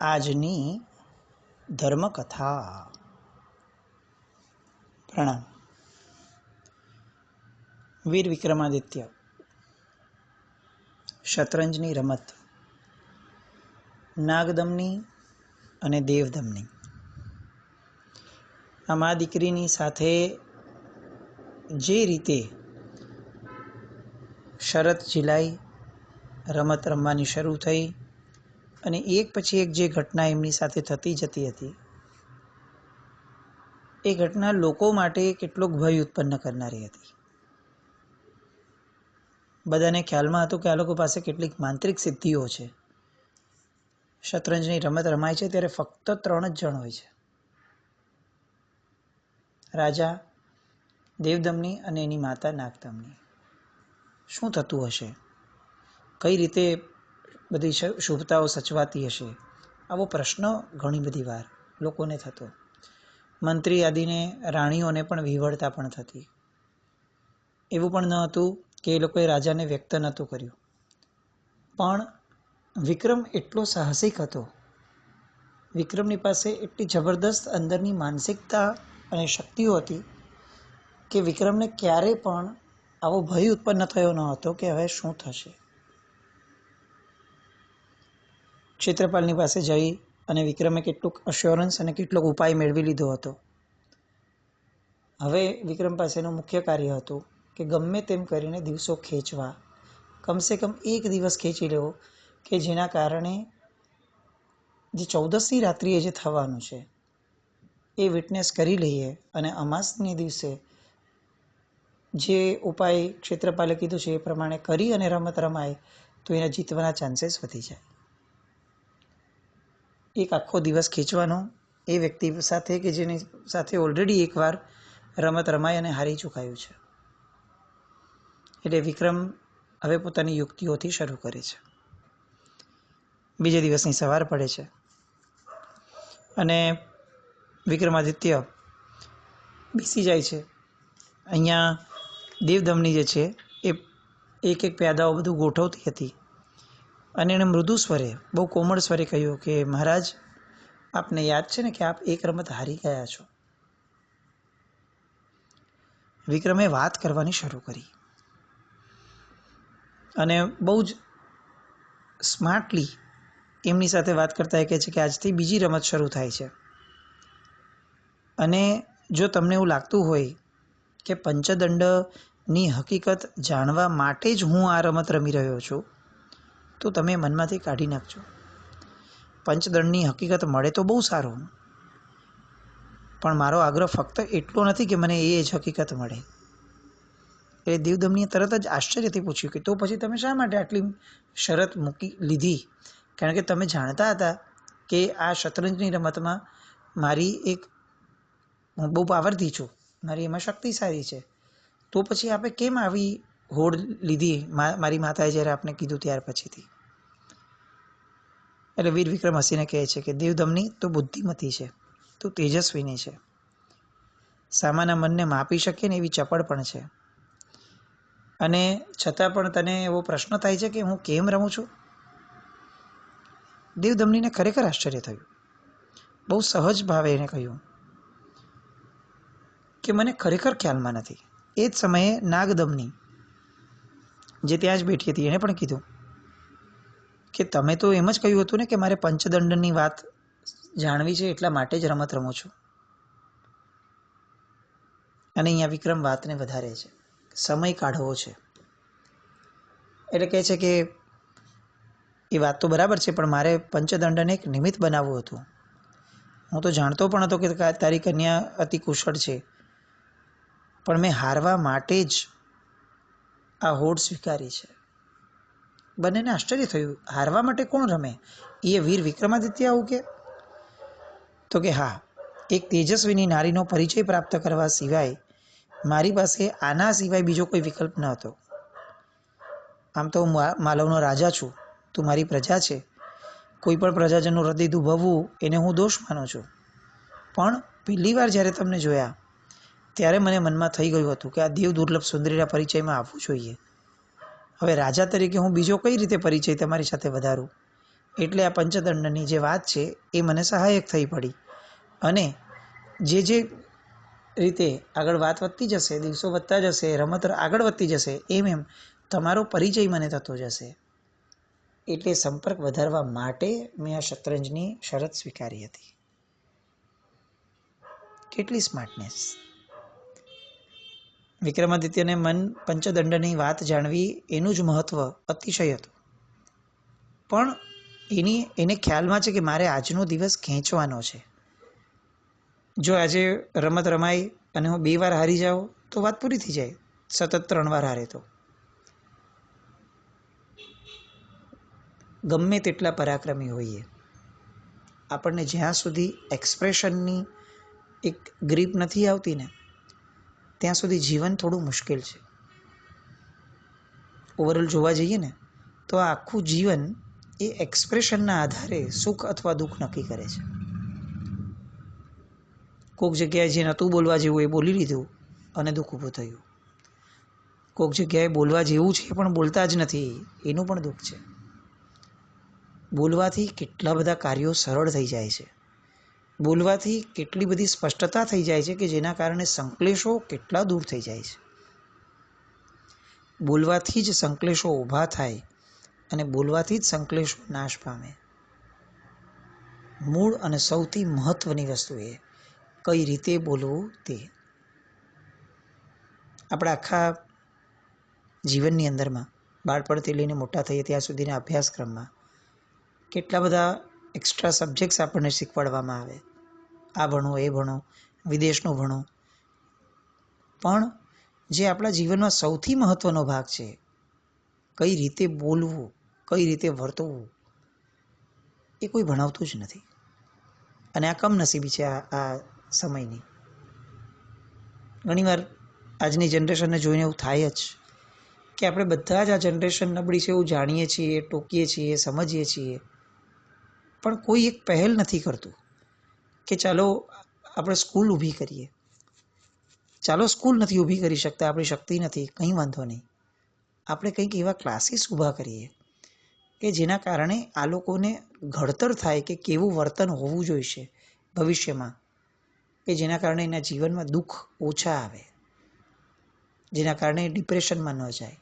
આજની ધર્મકથા. પ્રણામ. વીર વિક્રમાદિત્ય. શતરંજની રમત. નાગદમની અને દેવદમની. આ મા દીકરીની સાથે જે રીતે શરત ઝીલાઈ, રમત રમવાની શરૂ થઈ અને એક પછી એક જે ઘટના એમની સાથે થતી જતી હતી, એ ઘટના લોકો માટે કેટલોક ભય ઉત્પન્ન કરનારી હતી. બધાને ખ્યાલમાં હતું કે આ લોકો પાસે કેટલીક માંત્રિક સિદ્ધિઓ છે. શતરંજની રમત રમાય છે ત્યારે ફક્ત 3 જ જણ હોય છે: રાજા, દેવદમની અને એની માતા નાગદમની. શું થતું હશે? કઈ રીતે બધી શુભતાઓ સચવાતી હશે? આવો પ્રશ્ન ઘણી બધી વાર લોકોને થતો. મંત્રી આદિને, રાણીઓને પણ વિવળતા પણ થતી. એવું પણ ન હતું કે એ લોકોએ રાજાને વ્યક્ત નહોતું કર્યું, પણ વિક્રમ એટલો સાહસિક હતો, વિક્રમની પાસે એટલી જબરદસ્ત અંદરની માનસિકતા અને શક્તિઓ હતી કે વિક્રમને ક્યારેય પણ આવો ભય ઉત્પન્ન થયો ન હતો કે હવે શું થશે. ક્ષેત્રપાલની પાસે જઈ અને વિક્રમે કેટલુંક અશ્યોરન્સ અને કેટલોક ઉપાય મેળવી લીધો હતો. હવે વિક્રમ પાસેનું મુખ્ય કાર્ય હતું કે ગમે તેમ કરીને દિવસો ખેંચવા, કમસે કમ એક દિવસ ખેંચી લેવો કે જેના કારણે જે 14મી રાત્રિએ જે થવાનું છે એ વિટનેસ કરી લઈએ અને અમાસની દિવસે જે ઉપાય ક્ષેત્રપાલે કીધું છે એ પ્રમાણે કરી અને રમત રમાય તો એના જીતવાના ચાન્સીસ વધી જાય. એક આખો દિવસ ખેંચવાનો એ વ્યક્તિ સાથે કે જેની સાથે ઓલરેડી એકવાર રમત રમાય અને હારી ચૂકાયું છે. એટલે વિક્રમ હવે પોતાની યુક્તિઓથી શરૂ કરે છે. બીજે દિવસની સવાર પડે છે અને વિક્રમાદિત્ય બેસી જાય છે. અહીંયા દેવદમની જે છે એ એક એક પ્યાદાઓ બધું ગોઠવતી હતી અને એણે મૃદુ સ્વરે, બહુ કોમળ સ્વરે કહ્યું કે મહારાજ, આપને યાદ છે ને કે આપ એક રમત હારી ગયા છો. વિક્રમે વાત કરવાની શરૂ કરી અને બહુ જ સ્માર્ટલી એમની સાથે વાત કરતા કહે છે કે આજથી બીજી રમત શરૂ થાય છે અને જો તમને એવું લાગતું હોય કે પંચદંડની હકીકત જાણવા માટે જ હું આ રમત રમી રહ્યો છું તો તમે મનમાંથી કાઢી નાખજો. પંચદંડની હકીકત મળે તો બહુ સારું, પણ મારો આગ્રહ ફક્ત એટલો નથી કે મને એ જ હકીકત મળે. એટલે દેવદમનીએ તરત જ આશ્ચર્યથી પૂછ્યું કે તો પછી તમે શા માટે આટલી શરત મૂકી લીધી? કારણ કે તમે જાણતા હતા કે આ શતરંજની રમતમાં મારી હું બહુ પાવરથી છું, મારી એમાં શક્તિ સારી છે, તો પછી આપણે કેમ આવી હોડ લીધી મારી માતાએ જ્યારે આપને કીધું ત્યાર પછીથી? એટલે વીર વિક્રમ હસીને કહે છે કે દેવદમની તો બુદ્ધિમતી છે, તું તેજસ્વીની છે, સામાના મનને માપી શકે ને એવી ચપળ પણ છે, અને છતાં પણ તને એવો પ્રશ્ન થાય છે કે હું કેમ રમું છું? દેવદમનીને ખરેખર આશ્ચર્ય થયું. બહુ સહજ ભાવે એણે કહ્યું કે મને ખરેખર ખ્યાલમાં નથી. એ જ સમયે નાગદમની જે ત્યાં જ બેઠી હતી એણે પણ કીધું કે તમે તો એમ જ કહ્યું હતું ને કે મારે પંચદંડની વાત જાણવી છે, એટલા માટે જ રમત રમું છું. અને અહીંયા વિક્રમ વાતને વધારે છે, સમય કાઢવો છે. એટલે કહે છે કે એ વાત તો બરાબર છે, પણ મારે પંચદંડને એક નિમિત્ત બનાવવું હતું. હું તો જાણતો પણ હતો કે તારી કન્યા અતિ કુશળ છે, પણ મેં હારવા માટે જ આ હોડ સ્વીકારી છે. બંનેને આશ્ચર્ય થયું, હારવા માટે કોણ રમે? એ વીર વિક્રમાદિત્ય આવું કે? તો કે હા, એક તેજસ્વીની નારીનો પરિચય પ્રાપ્ત કરવા સિવાય મારી પાસે આના સિવાય બીજો કોઈ વિકલ્પ ન હતો. આમ તો હું માલવનો રાજા છું, તું મારી પ્રજા છે, કોઈ પણ પ્રજાજનનું હૃદય દુભાવવું એને હું દોષ માનું છું, પણ પહેલી વાર જ્યારે તમને જોયા ત્યારે મને મનમાં થઈ ગયું હતું કે આ દેવ દુર્લભ સુંદરીના પરિચયમાં આવવું જોઈએ. હવે રાજા તરીકે હું બીજો કઈ રીતે પરિચય તમારી સાથે વધારું? એટલે આ પંચદંડની જે વાત છે એ મને સહાયક થઈ પડી. અને જે રીતે આગળ વાત વધતી જશે, દિવસો વધતા જશે, રમત આગળ વધતી જશે, એમ તમારો પરિચય મને થતો જશે. એટલે સંપર્ક વધારવા માટે મેં આ શતરંજની શરત સ્વીકારી હતી. કેટલી સ્માર્ટનેસ! વિક્રમાદિત્યને મન પંચદંડની વાત જાણવી એનું જ મહત્વ અતિશય હતું. પણ એને ખ્યાલમાં છે કે મારે આજનો દિવસ ખેંચવાનો છે. જો આજે રમત રમાય અને હું 2 વાર હારી જાઉં તો વાત પૂરી થઈ જાય. સતત 3 વાર હારે તો ગમે તેટલા પરાક્રમી હોઈએ, આપણને જ્યાં સુધી એક્સપ્રેશનની એક ગ્રીપ નથી આવતી ને ત્યાં સુધી જીવન થોડું મુશ્કેલ છે. ઓવરઓલ જોવા જઈએ ને તો આ આખું જીવન એ એક્સપ્રેશનના આધારે સુખ અથવા દુઃખ નક્કી કરે છે. કોઈક જગ્યાએ જે નહોતું બોલવા જેવું એ બોલી લીધું અને દુઃખ ઊભું થયું. કોઈક જગ્યાએ બોલવા જેવું છે પણ બોલતા જ નથી, એનું પણ દુઃખ છે. બોલવાથી કેટલા બધા કાર્યો સરળ થઈ જાય છે. બોલવાથી કેટલી બધી સ્પષ્ટતા થઈ જાય છે કે જેના કારણે સંકલેશો કેટલા દૂર થઈ જાય છે. બોલવાથી જ સંકલેશો ઊભા થાય અને બોલવાથી જ સંકલેશો નાશ પામે. મૂળ અને સૌથી મહત્વની વસ્તુ એ કઈ રીતે બોલવું તે. આપણા આખા જીવનની અંદરમાં બાળપણથી લઈને મોટા થઈએ ત્યાં સુધીના અભ્યાસક્રમમાં કેટલા બધા એક્સ્ટ્રા સબ્જેક્ટ્સ આપણને શીખવાડવામાં આવે. આ ભણો, એ ભણો, વિદેશનું ભણો. પણ જે આપણા જીવનમાં સૌથી મહત્વનો ભાગ છે, કઈ રીતે બોલવું, કઈ રીતે વર્તવું, એ કોઈ ભણાવતું જ નથી. અને આ કમનસીબી છે આ સમયની. ઘણીવાર આજની જનરેશનને જોઈને એવું થાય જ કે આપણે બધા જ આ જનરેશન નબળી છે એવું જાણીએ છીએ, ટોકીએ છીએ, સમજીએ છીએ, પણ કોઈ એક પહેલ નથી કરતું કે ચાલો આપણે સ્કૂલ ઊભી કરીએ. ચાલો સ્કૂલ નથી ઊભી કરી શકતા, આપણી શક્તિ નથી, કંઈ વાંધો નહીં, આપણે કંઈક એવા ક્લાસીસ ઊભા કરીએ કે જેના કારણે આ લોકોને ઘડતર થાય કે કેવું વર્તન હોવું જોઈશે ભવિષ્યમાં, કે જેના કારણે એના જીવનમાં દુઃખ ઓછા આવે, જેના કારણે ડિપ્રેશનમાં ન જાય.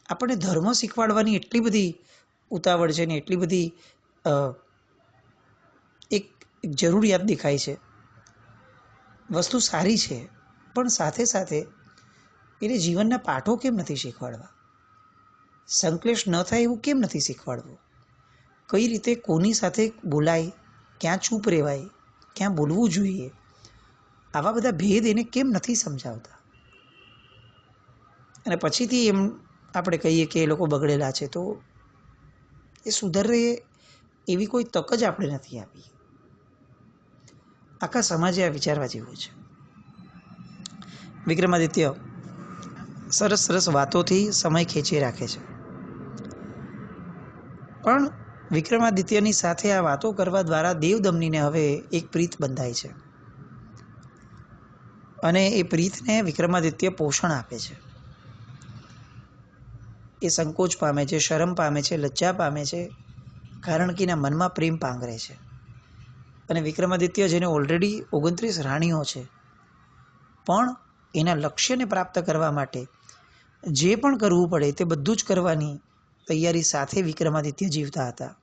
આપણને ધર્મ શીખવાડવાની એટલી બધી ઉતાવળ છે ને એટલી બધી એક જરૂરિયાત દેખાય છે. વસ્તુ સારી છે, પણ સાથે સાથે એને જીવનના પાઠો કેમ નથી શીખવાડવા? સંકલેશ ન થાય એવું કેમ નથી શીખવાડવું? કઈ રીતે કોની સાથે બોલાય, ક્યાં ચૂપ રહેવાય, ક્યાં બોલવું જોઈએ, આવા બધા ભેદ એને કેમ નથી સમજાવતા? અને પછીથી એમ આપણે કહીએ કે એ લોકો બગડેલા છે, તો એ સુધરે એવી કોઈ તક જ આપણે નથી આપી. આખા સમાજે આ વિચારવા જેવું છે. વિક્રમાદિત્ય સરસ સરસ વાતોથી સમય ખેંચી રાખે છે, પણ વિક્રમાદિત્યની સાથે આ વાતો કરવા દ્વારા દેવદમનીને હવે એક પ્રીત બંધાય છે અને એ પ્રીતને વિક્રમાદિત્ય પોષણ આપે છે. એ સંકોચ પામે છે, શરમ પામે છે, લજ્જા પામે છે, કારણ કે એના મનમાં પ્રેમ પાંગરે છે. અને વિક્રમાદિત્ય જેને ઓલરેડી 29 રાણીઓ છે, પણ એના લક્ષ્યને પ્રાપ્ત કરવા માટે જે પણ કરવું પડે તે બધું જ કરવાની તૈયારી સાથે વિક્રમાદિત્ય જીવતા હતા.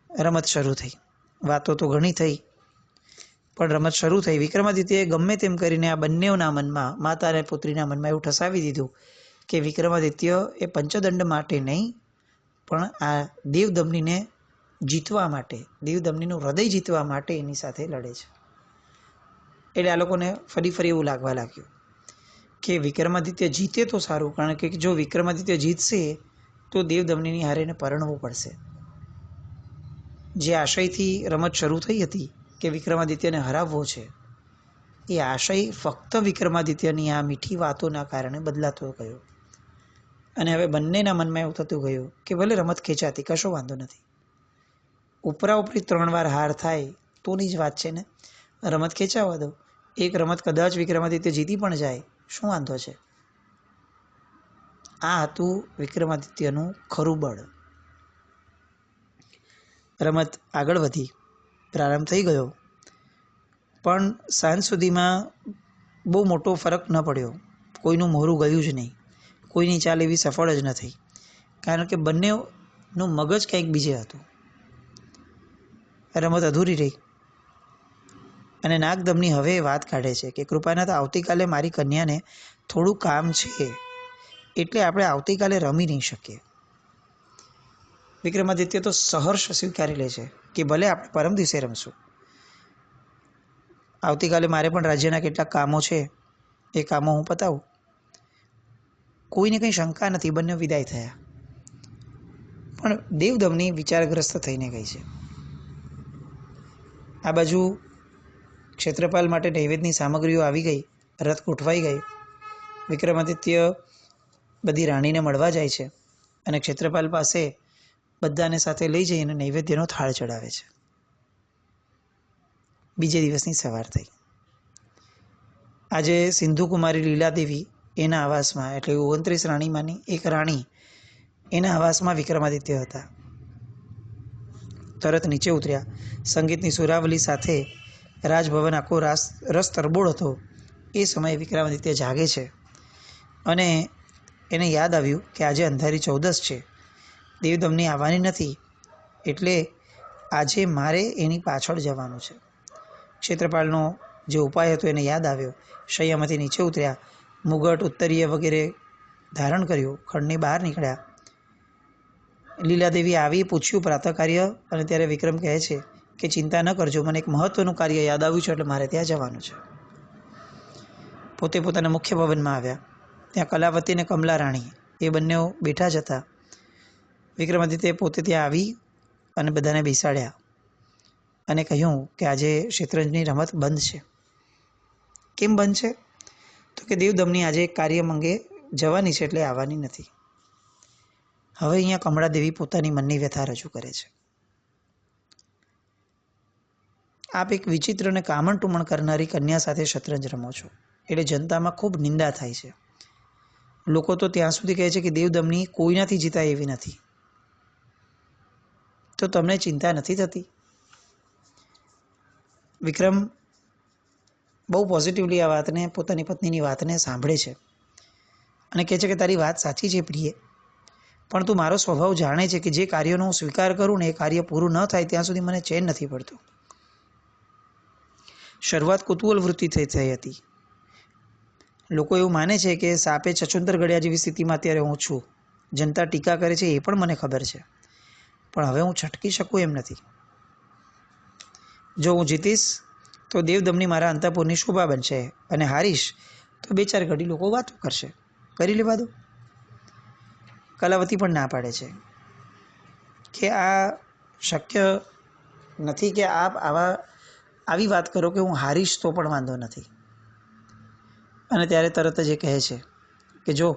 રમત શરૂ થઈ. વાતો તો ઘણી થઈ, પણ રમત શરૂ થઈ. વિક્રમાદિત્યએ ગમે તેમ કરીને આ બંનેના મનમાં, માતા અને પુત્રીના મનમાં એવું ઠસાવી દીધું કે વિક્રમાદિત્ય એ પંચદંડ માટે નહીં, પણ આ દેવદમનીને જીતવા માટે, દેવદમનીનું હૃદય જીતવા માટે એની સાથે લડે છે. એટલે આ લોકોને ફરી એવું લાગવા લાગ્યું કે વિક્રમાદિત્ય જીતે તો સારું, કારણ કે જો વિક્રમાદિત્ય જીતશે તો દેવદમનીની હારે એને પરણવું પડશે. જે આશયથી રમત શરૂ થઈ હતી કે વિક્રમાદિત્યને હરાવવો છે, એ આશય ફક્ત વિક્રમાદિત્યની આ મીઠી વાતોના કારણે બદલાતો ગયો. અને હવે બંનેના મનમાં એવું થતું ગયું કે ભલે રમત ખેંચાતી, કશો વાંધો નથી, ઉપરાઉપરી 3 વાર હાર થાય તોની જ વાત છે ને, રમત ખેંચાવા દો. એક રમત કદાચ વિક્રમાદિત્ય જીતી પણ જાય, શું વાંધો છે? આ હતું વિક્રમાદિત્યનું ખરું બળ. રમત આગળ વધી, પ્રારંભ થઈ ગયો, પણ સાંજ સુધીમાં બહુ મોટો ફરક ન પડ્યો. કોઈનું મોરું ગયું જ નહીં, કોઈની ચાલ એવી સફળ જ ન થઈ, કારણ કે બંનેનું મગજ કંઈક બીજે હતું. રમત અધૂરી રહી અને નાગદમની હવે વાત કાઢે છે કે કૃપાનાથ, આવતીકાલે મારી કન્યાને થોડું કામ છે, એટલે આપણે આવતીકાલે રમી નહીં શકીએ. વિક્રમાદિત્ય તો સહર્ષ સ્વીકારી લે છે કે ભલે આપણે પરમ દિવસે રમશું. આવતીકાલે મારે પણ રાજ્યના કેટલાક કામો છે, એ કામો હું પતાવું. કોઈને કંઈ શંકા નથી, બંને વિદાય થયા. પણ દેવદમની વિચારગ્રસ્ત થઈને ગઈ છે. આ બાજુ ક્ષેત્રપાલ માટે નૈવેદ્યની સામગ્રીઓ આવી ગઈ, રથ ગોઠવાઈ ગઈ. વિક્રમાદિત્ય બધી રાણીને મળવા જાય છે અને ક્ષેત્રપાલ પાસે બધાને સાથે લઈ જઈને નૈવેદ્યનો થાળ ચડાવે છે. બીજે દિવસની સવાર થઈ. આજે સિંધુકુમારી લીલાદેવી એના આવાસમાં, એટલે 29 રાણીમાંની એક રાણી, એના આવાસમાં વિક્રમાદિત્ય હતા. તરત નીચે ઉતર્યા. સંગીતની સુરાવલી સાથે રાજભવન આખો રસ તરબોળ હતો. એ સમયે વિક્રમાદિત્ય જાગે છે અને એને યાદ આવ્યું કે આજે અંધારી 14 છે, દેવદમની આવવાની નથી, એટલે આજે મારે એની પાછળ જવાનું છે. ક્ષેત્રપાલનો જે ઉપાય હતો એને યાદ આવ્યો. શૈયામાંથી નીચે ઉતર્યા, મુગટ ઉત્તરીય વગેરે ધારણ કર્યું, ખંડની બહાર નીકળ્યા. લીલાદેવી આવી, પૂછ્યું પ્રાતઃ કાર્ય, અને ત્યારે વિક્રમ કહે છે કે ચિંતા ન કરજો, મને એક મહત્વનું કાર્ય યાદ આવ્યું છે, એટલે મારે ત્યાં જવાનું છે. પોતે પોતાના મુખ્ય ભવનમાં આવ્યા. ત્યાં કલાવતી અને કમલા રાણી એ બંને બેઠા જ હતા. વિક્રમાદિત્ય પોતે ત્યાં આવી અને બધાને બેસાડ્યા અને કહ્યું કે આજે શેતરંજની રમત બંધ છે. કેમ બંધ છે? તો કે દેવદમની આજે એક કાર્ય અંગે જવાની છે, એટલે આવવાની નથી. હવે અહીંયા કમળાદેવી પોતાની મનની વ્યથા રજૂ કરે છે. આપ એક વિચિત્ર અને કામણ ટુમણ કરનારી કન્યા સાથે શતરંજ રમો છો, એટલે જનતામાં ખૂબ નિંદા થાય છે. લોકો તો ત્યાં સુધી કહે છે કે દેવદમની કોઈનાથી જીતાય એવી નથી. તો તમને ચિંતા નથી થતી? વિક્રમ બહુ પોઝિટિવલી આ વાતને, પોતાની પત્નીની વાતને સાંભળે છે અને કહે છે કે તારી વાત સાચી છે પ્રિય, પણ તું મારો સ્વભાવ જાણે છે કે જે કાર્યનો હું સ્વીકાર કરું ને એ કાર્ય પૂરું ન થાય ત્યાં સુધી મને ચેન નથી પડતું. શરૂઆત કુતૂહલ વૃત્તિ થઈ હતી. લોકો એવું માને છે કે સાપે છછુંદર ગળ્યા જેવી સ્થિતિમાં અત્યારે હું છું. જનતા ટીકા કરે છે એ પણ મને ખબર છે, પણ હવે હું છટકી શકું એમ નથી. જો હું જીતીશ તો દેવદમની મારા અંતઃપુરની શોભા બનશે, અને હારીશ તો 2-4 ઘડી લોકો વાતો કરશે. કરી લેવા દો. કલાવતી પણ ના પાડે છે કે આ શક્ય નથી કે આપ આવી વાત કરો કે હું હારીશ તો પણ વાંધો નથી. અને ત્યારે તરત જ એ કહે છે કે જો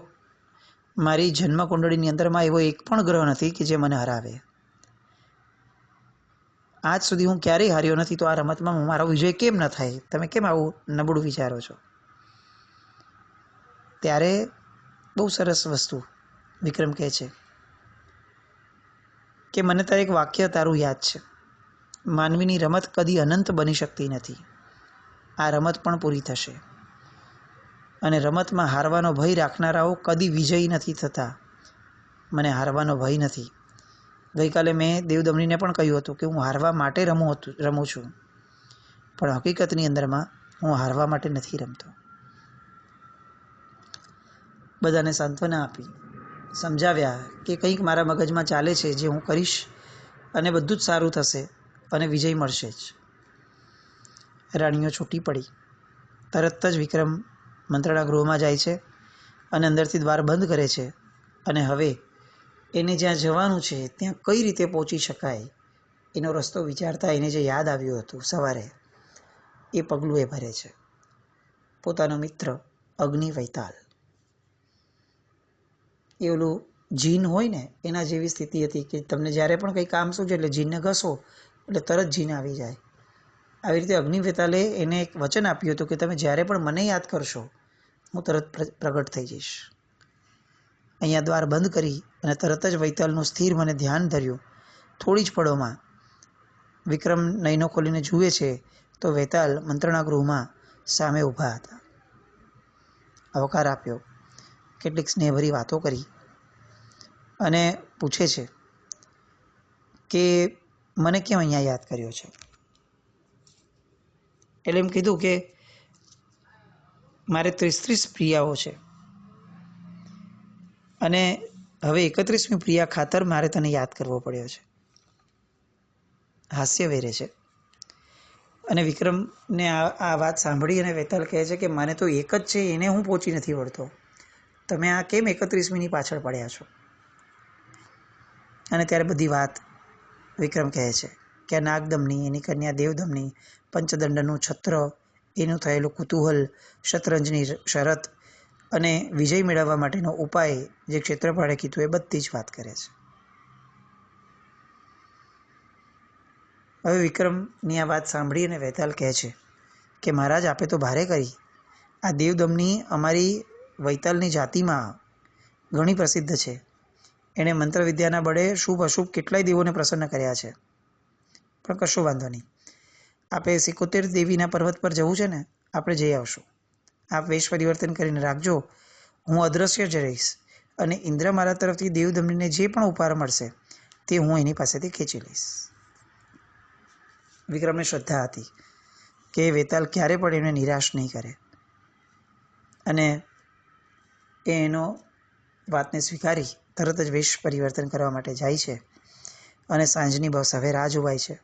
મારી જન્મકુંડળીની અંદરમાં એવો એક પણ ગ્રહ નથી કે જે મને હરાવે. આજ સુધી હું ક્યારેય હાર્યો નથી, તો આ રમતમાં મારો વિજય કેમ ન થાય? તમે કેમ આવું નબળું વિચારો છો? ત્યારે બહુ સરસ વસ્તુ વિક્રમ કહે છે કે મને તારે એક વાક્ય તારું યાદ છે, માનવીની રમત કદી અનંત બની શકતી નથી. આ રમત પણ પૂરી થશે, અને રમતમાં હારવાનો ભય રાખનારાઓ કદી વિજયી નથી થતા. મને હારવાનો ભય નથી. ગઈકાલે મેં દેવદમનીને પણ કહ્યું હતું કે હું હારવા માટે રમું છું, પણ હકીકતની અંદરમાં હું હારવા માટે નથી રમતો. બધાને સાંત્વના આપી, સમજાવ્યા કે કંઈક મારા મગજમાં ચાલે છે જે હું કરીશ અને બધું જ સારું થશે અને વિજય મળશે જ. રાણીઓ છૂટી પડી. તરત જ વિક્રમ મંત્રણા ગૃહમાં જાય છે અને અંદરથી દ્વાર બંધ કરે છે, અને હવે એને જ્યાં જવાનું છે ત્યાં કઈ રીતે પહોંચી શકાય એનો રસ્તો વિચારતા એને જે યાદ આવ્યું હતું સવારે, એ પગલું એ ભરે છે. પોતાનો મિત્ર અગ્નિ વૈતાલ, એ ઓલું જીન હોય ને એના જેવી સ્થિતિ હતી કે તમને જ્યારે પણ કંઈ કામ શું છે એટલે જીનને ઘસો એટલે તરત જીન આવી જાય. આવી રીતે અગ્નિ વૈતાલે એને એક વચન આપ્યું હતું કે તમે જ્યારે પણ મને યાદ કરશો હું તરત પ્રગટ થઈ જઈશ. અહીંયા દ્વાર બંધ કરી અને તરત જ વૈતાલનું સ્થિર મને ધ્યાન ધર્યું. થોડી જ પળોમાં વિક્રમ નયનો ખોલીને જુએ છે તો વૈતાલ મંત્રણા ગૃહમાં સામે ઊભા હતા. આવકાર આપ્યો, કેટલીક સ્નેહભરી વાતો કરી અને પૂછે છે કે મને કેમ અહીંયા યાદ કર્યો છે. એટલે એમ કીધું કે મારે 33 પ્રિયાઓ છે અને હવે 31મી પ્રિયા ખાતર મારે તને યાદ કરવો પડ્યો છે. હાસ્ય વેરે છે. અને વિક્રમને આ વાત સાંભળી અને વૈતાલ કહે છે કે મને તો એક જ છે, એને હું પહોંચી નથી વળતો. તમે આ કેમ 31મીની પાછળ પડ્યા છો? અને ત્યારે બધી વાત વિક્રમ કહે છે કે આ નાગદમની, એની કન્યા દેવદમની, પંચદંડનું છત્ર, એનું થયેલું કુતૂહલ, શતરંજની શરત અને વિજય મેળવવા માટેનો ઉપાય જે ક્ષેત્રપાળે કીધું એ બધી જ વાત કરે છે. હવે વિક્રમની આ વાત સાંભળી અને વૈતાલ કહે છે કે મહારાજ, આપે તો ભારે કરી. આ દેવદમની અમારી વૈતાલની જાતિમાં ઘણી પ્રસિદ્ધ છે. એણે મંત્રવિદ્યાના બળે શુભ અશુભ કેટલાય દેવોને પ્રસન્ન કર્યા છે. પણ કશો વાંધો નહીં, આપે 71 દેવીના પર્વત પર જવું છે ને, આપણે જઈ આવશું. આપ વેશ પરિવર્તન કરીને રાખજો, હું અદૃશ્ય જ રહીશ અને ઇન્દ્ર મારા તરફથી દેવદમનીને જે પણ ઉપહાર મળશે તે હું એની પાસેથી ખેંચી લઈશ. વિક્રમને શ્રદ્ધા હતી કે વૈતાલ ક્યારે પણ એને નિરાશ નહીં કરે અને એનો વાતને સ્વીકારી તરત જ વેશ પરિવર્તન કરવા માટે જાય છે. અને સાંજની બસ હવે રાહ જોવાય છે.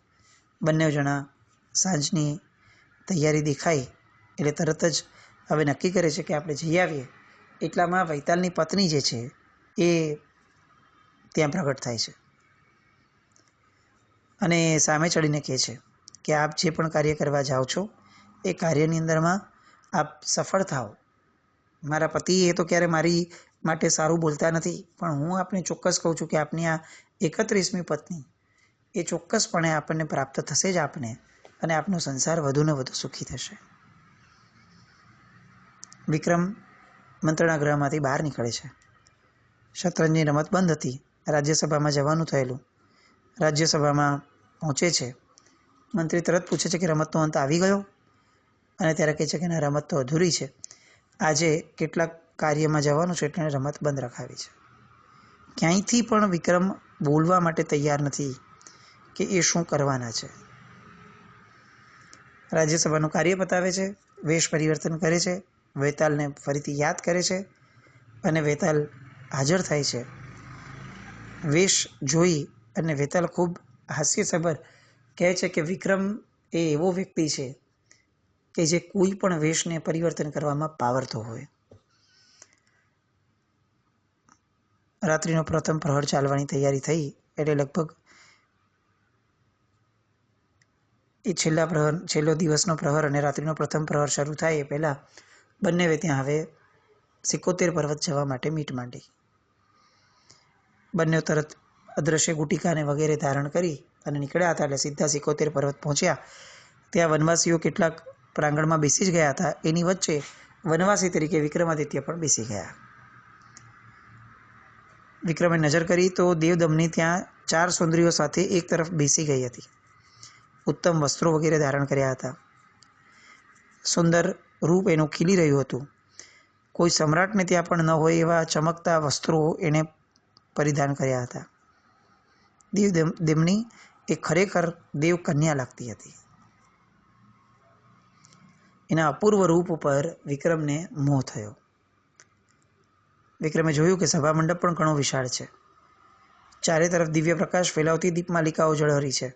બંને જણા સાંજની તૈયારી દેખાઈ એટલે તરત જ હવે નક્કી કરે છે કે આપણે જઈ આવીએ. એટલામાં વૈતાલની પત્ની જે છે એ ત્યાં પ્રગટ થાય છે અને સામે ચડીને કહે છે કે આપ જે પણ કાર્ય કરવા જાઓ છો એ કાર્યની અંદરમાં આપ સફળ થાઓ. મારા પતિ એ તો ક્યારે મારી માટે સારું બોલતા નથી, પણ હું આપને ચોક્કસ કહું છું કે આપની આ 31મી પત્ની એ ચોક્કસપણે આપણને પ્રાપ્ત થશે જ આપને, અને આપનો સંસાર વધુ ને વધુ સુખી થશે. વિક્રમ મંત્રણા ગૃહમાંથી બહાર નીકળે છે. શતરંજની રમત બંધ હતી. રાજ્યસભામાં જવાનું થયેલું. રાજ્યસભામાં પહોંચે છે. મંત્રી તરત પૂછે છે કે રમતનો અંત આવી ગયો? અને ત્યારે કહે છે કે ના, રમત તો અધૂરી છે. આજે કેટલાક કાર્યમાં જવાનું છે એટલે રમત બંધ રખાવી છે. ક્યાંયથી પણ વિક્રમ બોલવા માટે તૈયાર નથી કે એ શું કરવાના છે. રાજ્યસભાનું કાર્ય પતાવે છે, વેશ પરિવર્તન કરે છે, વૈતાલને ફરીથી યાદ કરે છે અને વૈતાલ હાજર થાય છે. વેશ જોઈ અને વૈતાલ ખૂબ હાસ્યસભર કહે છે કે વિક્રમ એ એવો વ્યક્તિ છે કે જે કોઈ પણ વેશને પરિવર્તન કરવામાં પાવરતો હોય. રાત્રિનો પ્રથમ પ્રહર ચાલવાની તૈયારી થઈ એટલે લગભગ એ છેલ્લો દિવસનો પ્રહર અને રાત્રિનો પ્રથમ પ્રહર શરૂ થાય એ પહેલાં બંને ત્યાં હવે 71 પર્વત જવા માટે મીટ માંડી. બંને તરત અદ્રશ્ય ગુટિકાને વગેરે ધારણ કરી અને નીકળ્યા હતા એટલે સીધા 71 પર્વત પહોંચ્યા. ત્યાં વનવાસીઓ કેટલાક પ્રાંગણમાં બેસી જ ગયા હતા. એની વચ્ચે વનવાસી તરીકે વિક્રમાદિત્ય પણ બેસી ગયા. વિક્રમે નજર કરી તો દેવદમની ત્યાં 4 સુંદરીઓ સાથે એક તરફ બેસી ગઈ હતી. ઉત્તમ વસ્ત્રો વગેરે ધારણ કર્યા હતા. સુંદર રૂપ એનું ખીલી રહ્યું હતું. કોઈ સમ્રાટને ત્યાં પણ ન હોય એવા ચમકતા વસ્ત્રો એણે પરિધાન કર્યા હતા. દેવદમની એ ખરેખર દેવ કન્યા લાગતી હતી. એના અપૂર્વ રૂપ ઉપર વિક્રમને મોહ થયો. વિક્રમે જોયું કે સભા મંડપ પણ ઘણો વિશાળ છે. ચારે તરફ દિવ્ય પ્રકાશ ફેલાવતી દીપમાલિકાઓ ઝળહળી છે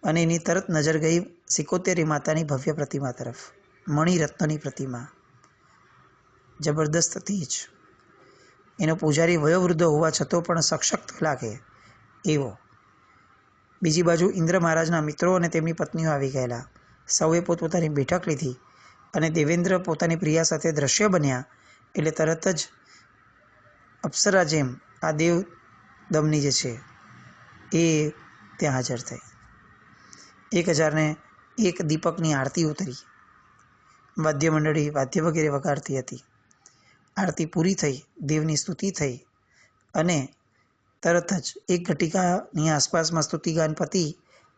અને એની તરત નજર ગઈ 71 માતાની ભવ્ય પ્રતિમા તરફ. મણિરત્નની પ્રતિમા, જબરદસ્ત તેજ. એનો પૂજારી વયોવૃદ્ધ હોવા છતાં પણ સશક્ત લાગે એવો. બીજી બાજુ ઇન્દ્ર મહારાજના મિત્રો અને તેમની પત્નીઓ આવી ગયેલા. સૌએ પોતપોતાની બેઠક લીધી અને દેવેન્દ્ર પોતાની પ્રિયા સાથે દ્રશ્ય બન્યા એટલે તરત જ અપ્સરા જેમ આ દેવદમની જે છે એ ત્યાં હાજર થઈ. 1001 દીપકની આરતી ઉતરી. વાદ્ય મંડળી વાદ્ય વગેરે વગાડતી હતી આરતી પૂરી થઈ, દેવની સ્તુતિ થઈ અને તરત જ 1 ઘટિકાની આસપાસમાં સ્તુતિગાન પતી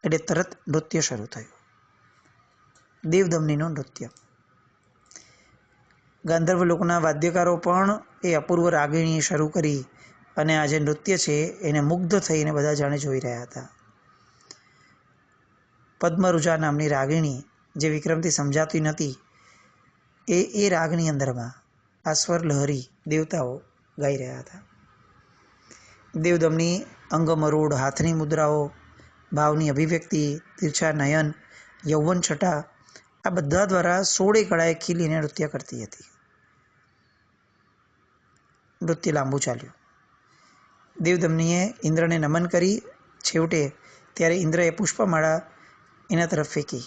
એટલે તરત નૃત્ય શરૂ થયું, દેવદમનીનું નૃત્ય. ગાંધર્વ લોકના વાદ્યકારો પણ એ અપૂર્વ રાગિણી શરૂ કરી અને આ જે નૃત્ય છે એને મુગ્ધ થઈને બધા જાણે જોઈ રહ્યા હતા. પદ્મરુજા નામની રાગિણી જે વિક્રમથી સમજાતી નહોતી એ રાગની અંદરમાં આ સ્વર લહરી દેવતાઓ ગાઈ રહ્યા હતા. દેવદમની અંગમરૂડ, હાથની મુદ્રાઓ, ભાવની અભિવ્યક્તિ, તીર્છા નયન, યૌવન છટા આ બધા દ્વારા 16 કળાએ ખીલીને નૃત્ય કરતી હતી. નૃત્ય લાંબુ ચાલ્યું. દેવદમનીએ ઇન્દ્રને નમન કરી છેવટે ત્યારે ઇન્દ્રએ પુષ્પમાળા એના તરફ ફેંકી.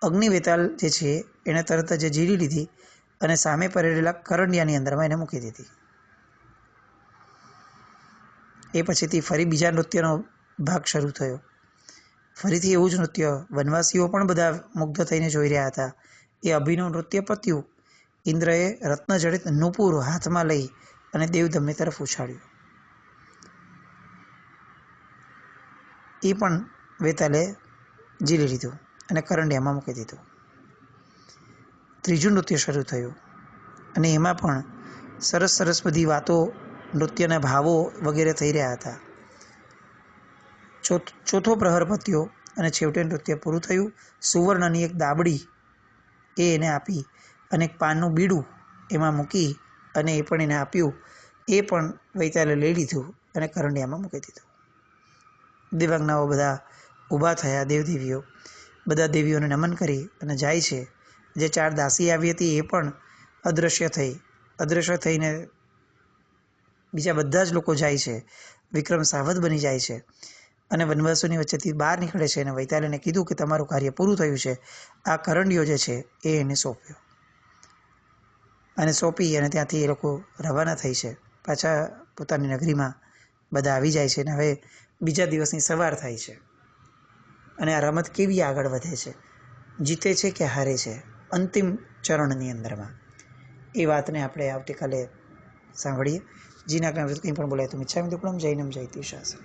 અગ્નિવેતાલ જે છે એણે તરત જ ઝીલી લીધી અને સામે પડેલા કરંડિયાની અંદરમાં એને મૂકી દીધી. એ પછીથી ફરી બીજા નૃત્યનો ભાગ શરૂ થયો. ફરીથી એવું જ નૃત્ય વનવાસીઓ પણ બધા મુગ્ધ થઈને જોઈ રહ્યા હતા. એ અભિનવ નૃત્ય પત્યું. ઇન્દ્રએ રત્નજડિત નુપુર હાથમાં લઈ અને દેવદમની તરફ ઉછાળ્યું. એ પણ વેતાલે ઝીલી લીધું અને કરંડિયામાં મૂકી દીધું. ત્રીજું નૃત્ય શરૂ થયું અને એમાં પણ સરસ સરસ બધી વાતો, નૃત્યના ભાવો વગેરે થઈ રહ્યા હતા. ચોથો પ્રહર પત્યો અને છેવટે નૃત્ય પૂરું થયું. સુવર્ણની એક દાબડી એને આપી અને એક પાનનું બીડું એમાં મૂકી અને એ પણ એને આપ્યું. એ પણ વૈતાલે લઈ લીધું અને કરંડિયામાં મૂકી દીધું. દેવાંગનાઓ બધા ઊભા થયા, દેવદેવીઓ બધા દેવીઓને નમન કરી અને જાય છે. જે 4 દાસી આવી હતી એ પણ અદૃશ્ય થઈને બીજા બધા જ લોકો જાય છે. વિક્રમ સાવધ બની જાય છે અને વનવાસીઓની વચ્ચેથી બહાર નીકળે છે અને વૈતાલીને કીધું કે તમારું કાર્ય પૂરું થયું છે. આ કરંડિયો જે છે એ એને સોંપ્યો અને સોંપી અને ત્યાંથી એ લોકો રવાના થઈ છે. પાછા પોતાની નગરીમાં બધા આવી જાય છે અને હવે બીજા દિવસની સવાર થાય છે અને આ રમત કેવી આગળ વધે છે, જીતે છે કે હારે છે અંતિમ ચરણની અંદરમાં, એ વાતને આપણે આવતીકાલે સાંભળીએ. જીના કંઈ પણ બોલાય તો મિચ્છામિ દુક્કડમ. જૈનમ જયતિ શાસન.